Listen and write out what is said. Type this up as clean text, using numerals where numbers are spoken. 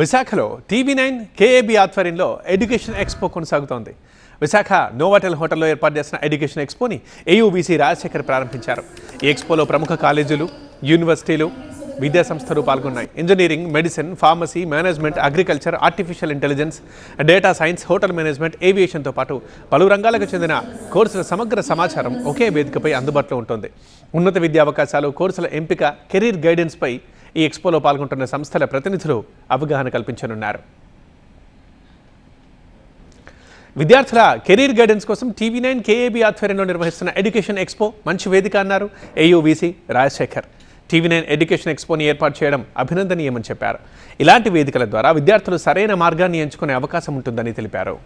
విశాఖలో టీవీ9 కేఏబీ ఆధ్వర్యంలో education expo కొనసాగుతోంది. విశాఖ నోవాటెల్ హోటల్లో ఏర్పాటు చేసిన ఎడ్యుకేషన్ ఎక్స్పోని ఏయూబీసీ రాజశేఖర్ ప్రారంభించారు. ఈ ఎక్స్పోలో ప్రముఖ కాలేజీలు, యూనివర్సిటీలు, విద్యా సంస్థలు పాల్గొన్నాయి. Engineering, medicine, pharmacy, management, agriculture, artificial intelligence, data science, hotel management, ఏవియేషన్తో పాటు పలు రంగాలకు చెందిన కోర్సుల సమగ్ర సమాచారం ఒకే వేదికపై అందుబాటులో ఉంటుంది. ఉన్నత విద్యా అవకాశాలు, కోర్సుల ఎంపిక, కెరీర్ గైడెన్స్పై ఈ ఎక్స్పోలో పాల్గొంటున్న సంస్థల ప్రతినిధులు అవగాహన కల్పించనున్నారు. విద్యార్థుల కెరీర్ గైడెన్స్ కోసం టీవీ9 కేఏబీ ఆధ్వర్యంలో నిర్వహిస్తున్న ఎడ్యుకేషన్ ఎక్స్పో మంచి వేదిక అన్నారు ఏయూబీసీ రాజశేఖర్. టీవీ9 ఎడ్యుకేషన్ ఎక్స్పోని ఏర్పాటు చేయడం అభినందనీయమని చెప్పారు. ఇలాంటి వేదికల ద్వారా విద్యార్థులు సరైన మార్గాన్ని ఎంచుకునే అవకాశం ఉంటుందని తెలిపారు.